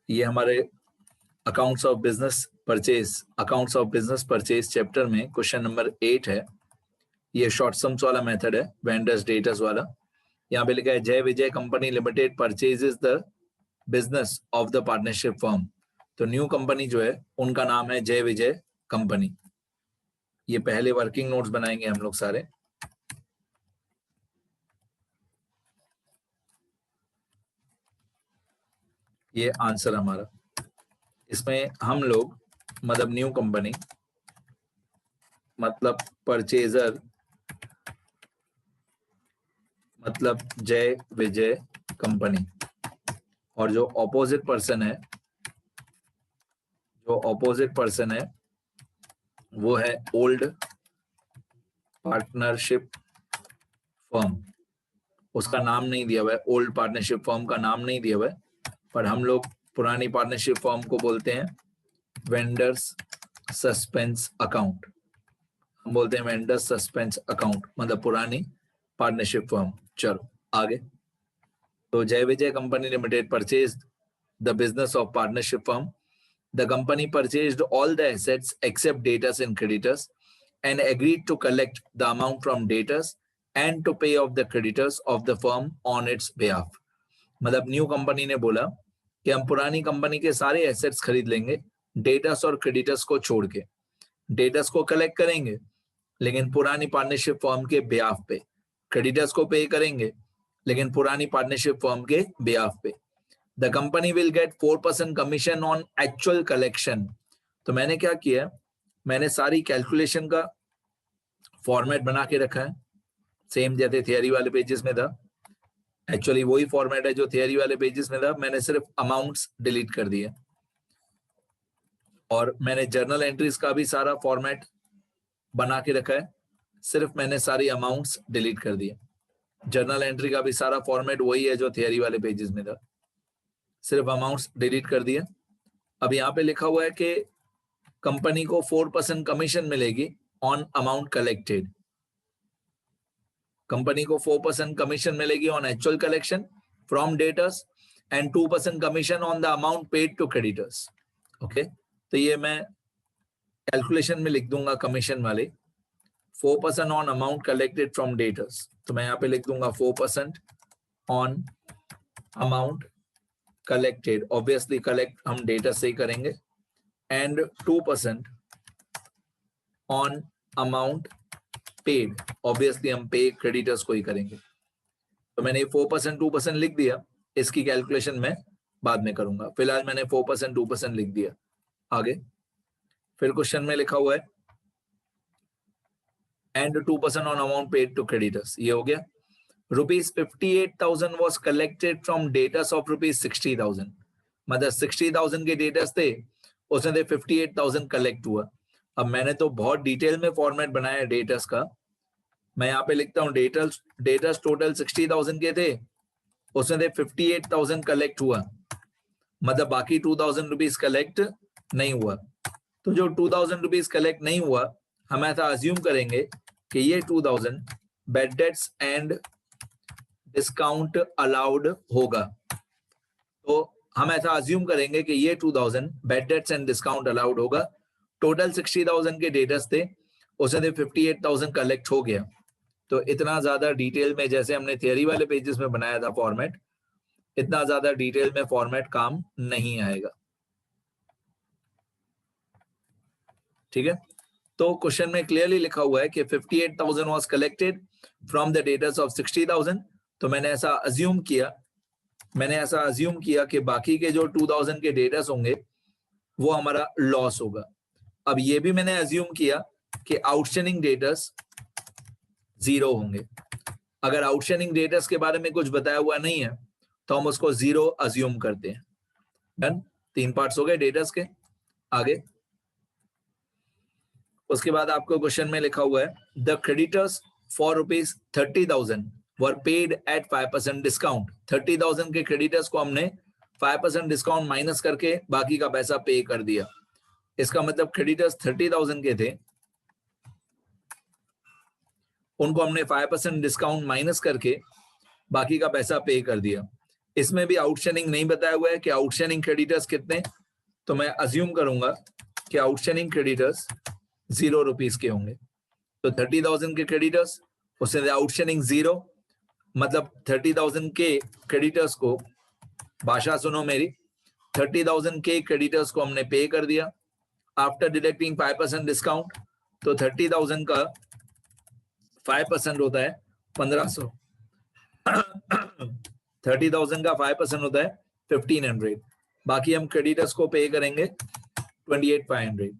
ये हमारे accounts of business purchase chapter में क्वेश्चन नंबर 8 है। ये शॉर्ट सम्स वाला मेथड है, वेंडर्स डेटर्स वाला। यहाँ पे लिखा है Jay Vijay company limited purchases the business of the partnership firm. तो न्यू कंपनी जो है उनका नाम है जय विजय कंपनी। ये पहले वर्किंग नोट्स बनाएंगे हम लोग सारे। ये आंसर हमारा, इसमें हम लोग मतलब न्यू कंपनी मतलब परचेजर मतलब जय विजय कंपनी, और जो ऑपोजिट पर्सन है वो है ओल्ड पार्टनरशिप फर्म। उसका नाम नहीं दिया हुआ है, ओल्ड पार्टनरशिप फर्म का नाम नहीं दिया हुआ है, पर हम लोग पुरानी पार्टनरशिप फर्म को बोलते हैं वेंडर्स सस्पेंस अकाउंट। हम बोलते हैं वेंडर्स सस्पेंस अकाउंट मतलब पुरानी पार्टनरशिप फर्म। चलो आगे। तो Jay Vijay company limited purchase the business of partnership firm. The company purchased all the assets except debtors and creditors and agreed to collect the amount from debtors and to pay off the creditors of the firm on its behalf. मतलब new company ने बोला कि हम पुरानी company के सारे assets खरीद लेंगे डेटर्स और क्रेडिटर्स को छोड़ के। डेटर्स को कलेक्ट करेंगे लेकिन पुरानी पार्टनरशिप फर्म के बेहाफ पे, क्रेडिटर्स को पे करेंगे लेकिन पुरानी पार्टनरशिप फर्म के बेहाफ पे। The company will get 4% commission on actual collection। तो मैंने क्या किया, मैंने सारी कैलकुलेशन का फॉर्मेट बना के रखा है, सेम जैसे थियरी वाले पेजेस में था। एक्चुअली वही फॉर्मेट है जो थियरी वाले पेजेस में था, मैंने सिर्फ अमाउंट्स डिलीट कर दिए। और मैंने जर्नल एंट्रीज का भी सारा फॉर्मेट बना के रखा है, सिर्फ मैंने सारी अमाउंट्स डिलीट कर दिए। जर्नल एंट्री का भी सारा फॉर्मेट वही है जो थियरी वाले पेजेस में था, सिर्फ अमाउंट्स डिलीट कर दिए। अब यहाँ पे लिखा हुआ है कि कंपनी को 4% कमीशन मिलेगी ऑन अमाउंट कलेक्टेड। कंपनी को 4% कमीशन मिलेगी on actual collection from debtors and 2% commission on the amount paid to creditors. Okay, तो ये मैं कैलकुलेशन में लिख दूंगा कमीशन वाले। 4% on amount collected from debtors, तो मैं यहाँ पे लिख दूंगा 4% on amount collected, obviously collect हम डेटा से ही करेंगे, and 2% on amount paid, obviously हम पे क्रेडिटर्स को ही करेंगे। तो मैंने 4% 2% लिख दिया, इसकी कैलकुलेशन मैं बाद में करूंगा, फिलहाल मैंने 4% 2% लिख दिया। आगे फिर क्वेश्चन में लिखा हुआ है and 2% on amount paid to creditors, ये हो गया। ₹58,000 was collected from debtors of ₹60,000। मतलब 60,000 के डेटर्स थे, उसमें से 58,000 कलेक्ट हुआ। अब मैंने तो बहुत डिटेल में फॉर्मेट बनाया है डेटर्स का, मैं यहाँ पे लिखता हूँ डेटर्स टोटल 60,000 के थे, उसमें से 58,000 कलेक्ट हुआ, मतलब बाकी 2,000 रुपीज कलेक्ट नहीं हुआ। तो जो 2,000 रुपीज कलेक्ट नहीं हुआ, हम ऐसा अज्यूम करेंगे कि ये 2,000 bad debts and discount allowed होगा। तो हम ऐसा अज्यूम करेंगे कि ये 2,000 bad debts and discount allowed होगा। टोटल 60,000 के डेटर्स थे, उसमें 58,000 कलेक्ट हो गया। तो इतना ज्यादा डिटेल में जैसे हमने थियरी वाले पेजेस में बनाया था फॉर्मेट, इतना ज्यादा डिटेल में फॉर्मेट काम नहीं आएगा। ठीक है, तो क्वेश्चन में क्लियरली लिखा हुआ है कि 58,000 was collected from the debtors of 60,000। तो मैंने ऐसा अज्यूम किया कि बाकी के जो 2,000 के डेटर्स होंगे वो हमारा लॉस होगा। अब ये भी मैंने अज्यूम किया कि आउटस्टैंडिंग डेटर्स 0 होंगे। अगर आउटस्टैंडिंग डेटर्स के बारे में कुछ बताया हुआ नहीं है तो हम उसको 0 अज्यूम करते हैं। डन, 3 पार्ट्स हो गए डेटर्स के। आगे उसके बाद आपको क्वेश्चन में लिखा हुआ है the creditors for ₹30,000 were paid at 5% discount. 30,000 के क्रेडिटर्स को हमने 5% डिस्काउंट माइनस करके बाकी का पैसा पे कर दिया। इसका मतलब क्रेडिटर्स 30,000 के थे, उनको हमने 5% डिस्काउंट माइनस करके बाकी का पैसा पे कर दिया। इसमें भी आउटस्टैंडिंग नहीं बताया हुआ है कि आउटस्टैंडिंग क्रेडिटर्स कितने, तो मैं अज्यूम करूंगा कि आउटस्टैंडिंग क्रेडिटर्स 0 रुपीज के होंगे। तो 30,000 के क्रेडिटर्स, उससे आउटस्टैंडिंग 0, मतलब 30,000 के क्रेडिटर्स को, भाषा सुनो मेरी, 30,000 के क्रेडिटर्स को हमने पे कर दिया आफ्टर डिडक्टिंग 5% डिस्काउंट। तो 30,000 का 5% होता है 1,500। 30,000 का 5% होता है 1,500। बाकी हम क्रेडिटर्स को पे करेंगे 28,500।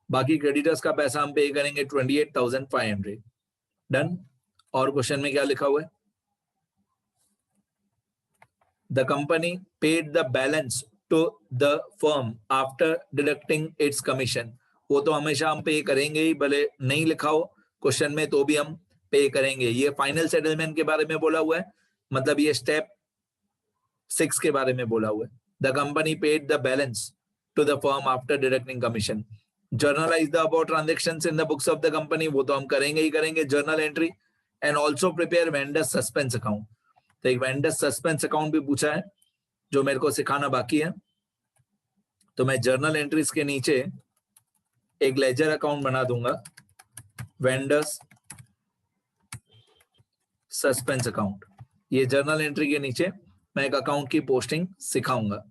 बाकी क्रेडिटर्स का पैसा हम पे करेंगे 28,500। डन। और क्वेश्चन में क्या लिखा हुआ है? The company paid the balance to the firm after deducting its commission. वो तो हमेशा हम पे करेंगे ही, भले नहीं लिखा हो क्वेश्चन में तो भी हम पे करेंगे। ये फाइनल सेटलमेंट के बारे में बोला हुआ है, मतलब ये स्टेप 6 के बारे में बोला हुआ है। The company paid the balance to the firm after deducting commission. Journalize the above transactions in the books of the company. वो तो हम करेंगे ही करेंगे, journal entry. And also prepare vendor suspense account. तो एक वेंडर सस्पेंस अकाउंट भी पूछा है जो मेरे को सिखाना बाकी है। तो मैं जर्नल एंट्रीज के नीचे एक लेजर अकाउंट बना दूंगा, वेंडर्स सस्पेंस अकाउंट। ये जर्नल एंट्री के नीचे मैं एक अकाउंट की पोस्टिंग सिखाऊंगा।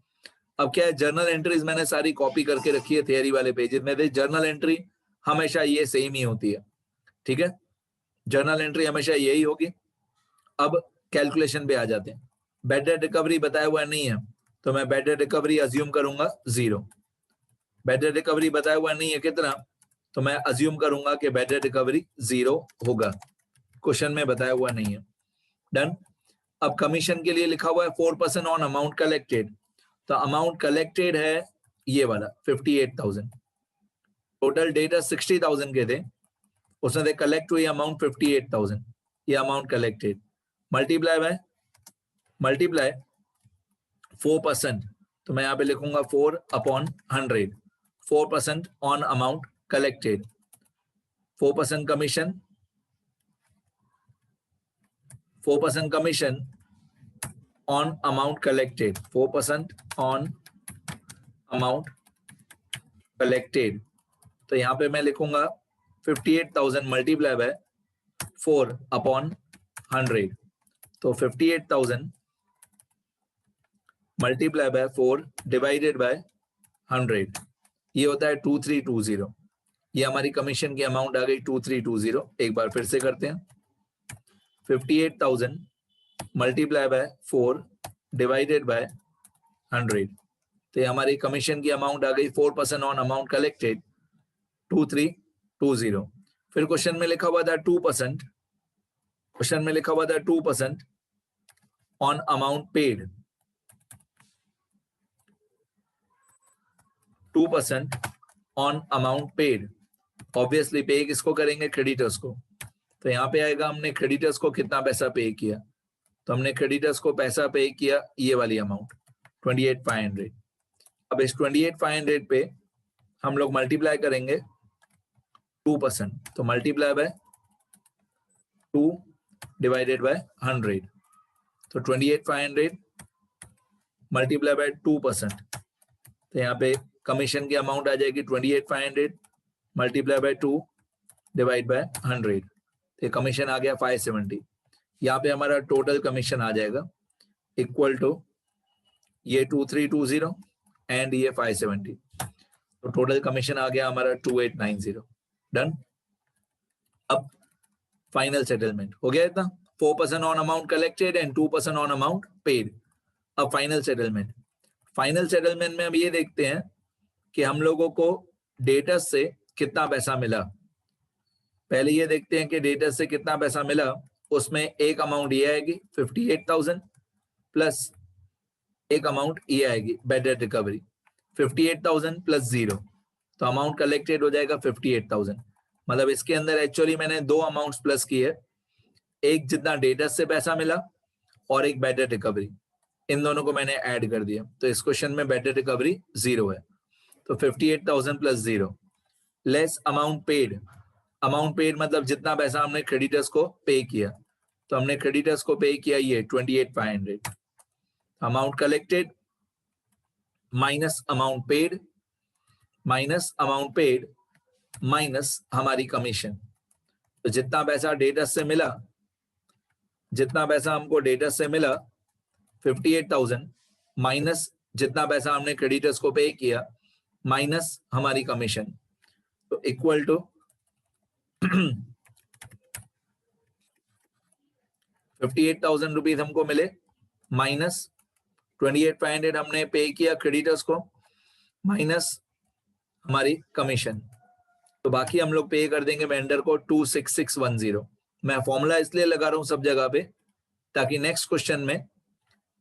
अब क्या है, जर्नल एंट्रीज मैंने सारी कॉपी करके रखी है थियरी वाले पेजेस में। जर्नल एंट्री हमेशा ये सेम ही होती है, ठीक है, जर्नल एंट्री हमेशा यही होगी। अब कैलकुलेशन पे आ जाते हैं। बैड डेट रिकवरी बताया हुआ नहीं है, तो मैं बैड डेट रिकवरी अज्यूम करूंगा 0। बैड डेट रिकवरी बताया हुआ नहीं है कितना, तो मैं अज्यूम करूंगा कि बैड डेट रिकवरी 0 होगा। क्वेश्चन में बताया हुआ नहीं है। डन। अब कमीशन के लिए लिखा हुआ है 4% ऑन अमाउंट कलेक्टेड। तो अमाउंट कलेक्टेड है ये वाला 58,000। टोटल डेटा 60,000 के थे, उसमें से कलेक्ट हुई अमाउंट 58,000। ये अमाउंट कलेक्टेड मल्टीप्लाई 4%। तो मैं यहाँ पे लिखूंगा 4/100। 4% on amount collected. 4% commission, 4% commission on amount collected. 4% on amount collected. तो यहाँ पे मैं लिखूंगा 58,000 मल्टीप्लाई बाय 4/100। तो 58,000 मल्टीप्लाई बाय 4 डिवाइडेड बाय 100, ये होता है 2320। ये हमारी कमीशन की अमाउंट आ गई 2320। एक बार फिर से करते हैं, 58,000 मल्टीप्लाई बाय 4 डिवाइडेड बाय 100। तो ये हमारी कमीशन की अमाउंट आ गई 4% ऑन अमाउंट कलेक्टेड 2320। फिर क्वेश्चन में लिखा हुआ था 2%। क्वेश्चन में लिखा हुआ था 2% on amount paid. 2% on amount paid. Obviously पे किसको करेंगे? क्रेडिटर्स को। तो यहाँ पे आएगा हमने क्रेडिटर्स को कितना पैसा पे किया, तो हमने क्रेडिटर्स को पैसा पे किया ये वाली अमाउंट 28,500। अब इस 28,500 पे हम लोग मल्टीप्लाई करेंगे 2%। तो मल्टीप्लाई बाय 2 डिवाइडेड बाय 100। तो 28,500 मल्टीप्लाई बाय 2%। तो यहाँ पे कमीशन की अमाउंट आ जाएगी 28,500 मल्टीप्लाई बाय 2 डिवाइड बाय 100। तो कमीशन आ गया 570। यहाँ पे हमारा टोटल कमीशन आ जाएगा इक्वल टू ये 2320 एंड ये 570। तो टोटल कमीशन आ गया हमारा 2890। डन। अब फाइनल सेटलमेंट हो गया इतना, 4% on amount collected and 2% on amount paid. अब फाइनल सेटलमेंट। फाइनल सेटलमेंट में अब ये देखते हैं कि हम लोगों को डेटर्स से कितना पैसा मिला। पहले ये देखते हैं कि डेटर्स से कितना पैसा मिला। उसमें एक अमाउंट ये आएगी 58,000 प्लस एक अमाउंट ये आएगी बैड डेट रिकवरी 58,000 प्लस 0। तो अमाउंट कलेक्टेड हो जाएगा 58,000। मतलब इसके अंदर एक्चुअली मैंने दो अमाउंट्स प्लस किए, एक जितना डेटर्स से पैसा मिला और एक बैड डेट रिकवरी, इन दोनों को मैंने ऐड कर दिया। तो इस क्वेश्चन में बैड डेट रिकवरी 0 है। तो 58,000 plus 0 less amount paid. Amount paid मतलब जितना पैसा हमने क्रेडिटर्स को पे किया। तो हमने क्रेडिटर्स को पे किया ये 28,500। Amount collected minus amount paid minus amount paid minus हमारी कमीशन। तो जितना पैसा डेटर्स से मिला, जितना पैसा हमको डेटर्स से मिला 58,000 माइनस जितना पैसा हमने क्रेडिटर्स को पे किया माइनस हमारी कमीशन, तो इक्वल टू 58,000 रुपीज हमको मिले माइनस 28,500 हमने पे किया क्रेडिटर्स को माइनस हमारी कमीशन। तो बाकी हम लोग पे कर देंगे वेंडर को 26610। मैं फॉर्मूला इसलिए लगा रहा हूं सब जगह पे ताकि नेक्स्ट क्वेश्चन में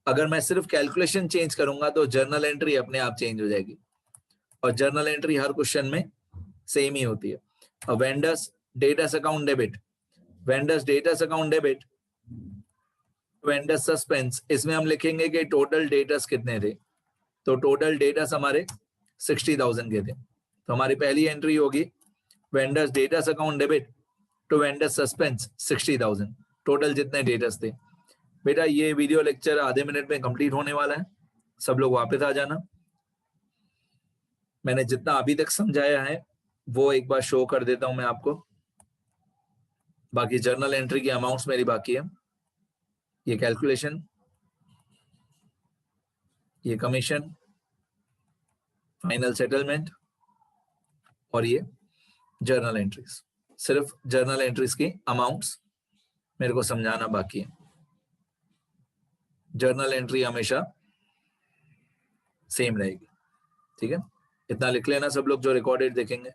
अगर मैं सिर्फ कैलकुलेशन चेंज करूंगा तो जर्नल एंट्री अपने आप चेंज हो जाएगी, और जर्नल एंट्री हर क्वेश्चन में सेम ही होती है। और vendors debtors account debit, vendors debtors account debit, vendors suspense, इसमें हम लिखेंगे कि टोटल डेटर्स कितने थे। तो टोटल डेटर्स हमारे 60,000 के थे। तो हमारी पहली एंट्री होगी vendors debtors account debit to vendors suspense 60,000, total जितने डेटर्स थे। बेटा ये वीडियो लेक्चर आधे मिनट में कंप्लीट होने वाला है, सब लोग वापस आ जाना। मैंने जितना अभी तक समझाया है वो एक बार शो कर देता हूं मैं आपको। बाकी जर्नल एंट्री की अमाउंट्स मेरी बाकी है, ये कैलकुलेशन, ये कमीशन, फाइनल सेटलमेंट और ये जर्नल एंट्रीज। सिर्फ जर्नल एंट्रीज की अमाउंट्स मेरे को समझाना बाकी है। जर्नल एंट्री हमेशा सेम रहेगी, ठीक है। इतना लिख लेना सब लोग जो रिकॉर्डेड देखेंगे।